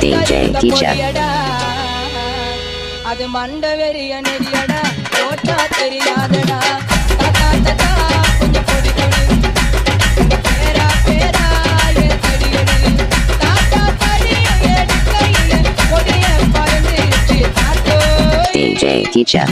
DJ Teacher. அது மண்டவெறிய நெறியடா ஓட்டா தெரியாதடா தாத்தா தாத்தா கொஞ்சம் பொடி கொடு பேரா பேரா ஏத்தடியடு தாத்தா தடிய எடுக்கையில கொடிய பறந்துச்சு தாத்தோ DJ Teacher.